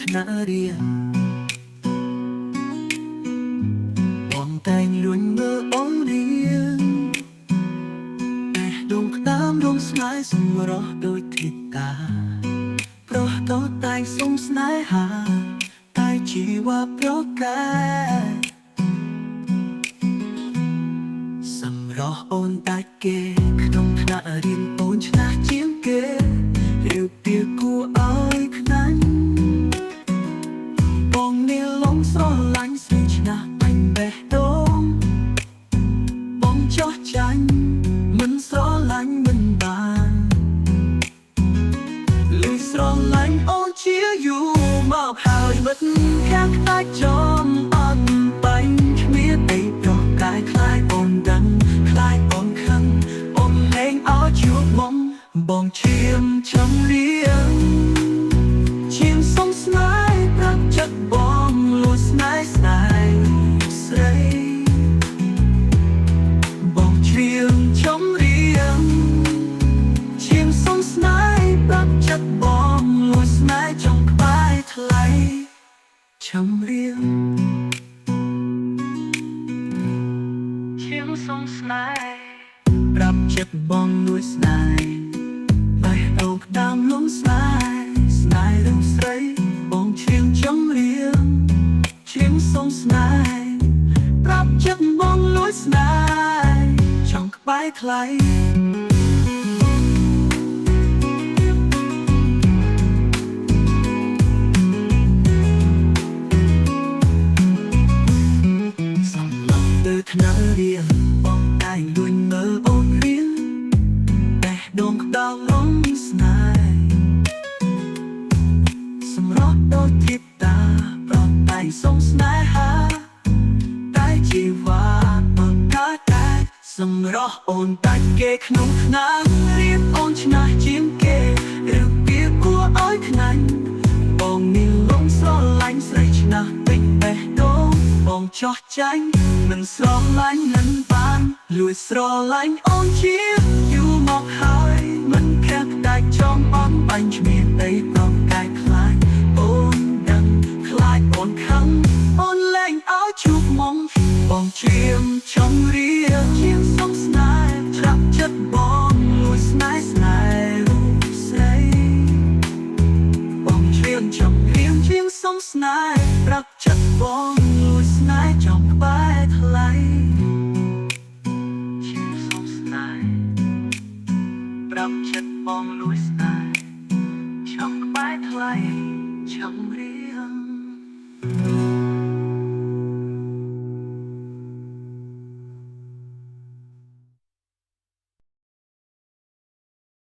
ថ្នាក់រៀនបងតែងលួញមើលអូនរៀនដងក្តាមដងស្នេហ៍សម្រស់ដូចធីតាប្រោះតតែងសុំស្នេហាតែជីវ៉ាប្រកែសម្រស់អូនដាច់គេក្នុងថ្នាក់រៀនអូនឆ្នះជាងគេឬពីគួរឲ្យខ្នាញ់បងនេះលងស្រឡាញ់ស្រីឆ្នះបាញ់បេះដូងបងចោះចាញ់មិនស្រឡាញ់មិនបានលឺស្រឡាញ់អូនជាយូរមកហើយមិនខាងតែចំអត់បាញ់គ្មានអីប្រកាយខ្លាយអូនដឹងខ្លាយអូនខឹងអូនលែងឲ្យជួបបងឈាមចំរៀងឈាមសុំស្នេហ៍ប្រាប់ចិត្តបងលួចស្នេហ៍ស្នេហ៍ស្រីបងឈាមចំរៀងឈាមសុំស្នេហ៍ប្រាប់ចិត្តបងលួចស្នេហ៍ចំក្បែរថ្លៃចំរៀងឈាមសុំស្នេហ៍ប្រាប់ចិត្តបងលួចស្នេហ៍អូនតាមលំស្នេហ៍ស្នេហ៍រឿងស្រីបងឈាមចំរៀងឈាមសុំស្នេហ៍ប្រាប់ចិត្តបងលួចស្នេហ៍ចង់ក្បែរថ្លៃសំឡងទៅថ្នាក់រៀនបងតែងលួញមើលអូនរៀនតែដងក្តៅលំស្នេហ៍សម្រស់ដូចធីតាប្រត់តែសុំស្នេហាតែជីវ៉ាបង្កើតតែសម្រស់អូនដាច់គេក្នុងថ្នាក់រៀនអូនឆ្នះជាងគេឬពីគួរឲ្យខ្នាញ់បងនេះលងស្រឡាញ់ស្រីឆ្នះពេញបេះដូងបងចោះចាញ់មិនស្រឡាញ់នឹងបានលួចស្រឡាញ់អូនជាយូរមកហើយមិនខាក់តែចំអត់បាញ់គ្មានអីប្រកាយខ្លាចអូនដឹងខ្លាចអូនខឹងអូនលែងឲ្យជួបបងឈាមចំរៀងឈាមសុំស្នេហ៍ច្រាប់ចិត្តបងលួចស្នេហ៍ស្នេហ៍រូបស្រីបងឈាមចំរៀងឈាមសុំស្នេហ៍ប្រាប់ចិត្តបងលួចស្នេហ៍ចំក្បែរថ្លៃឈាមសុំស្នេហ៍ប្រាប់ចិត្តបងលួចស្នេហ៍ចំក្បែរថ្លៃចំរៀង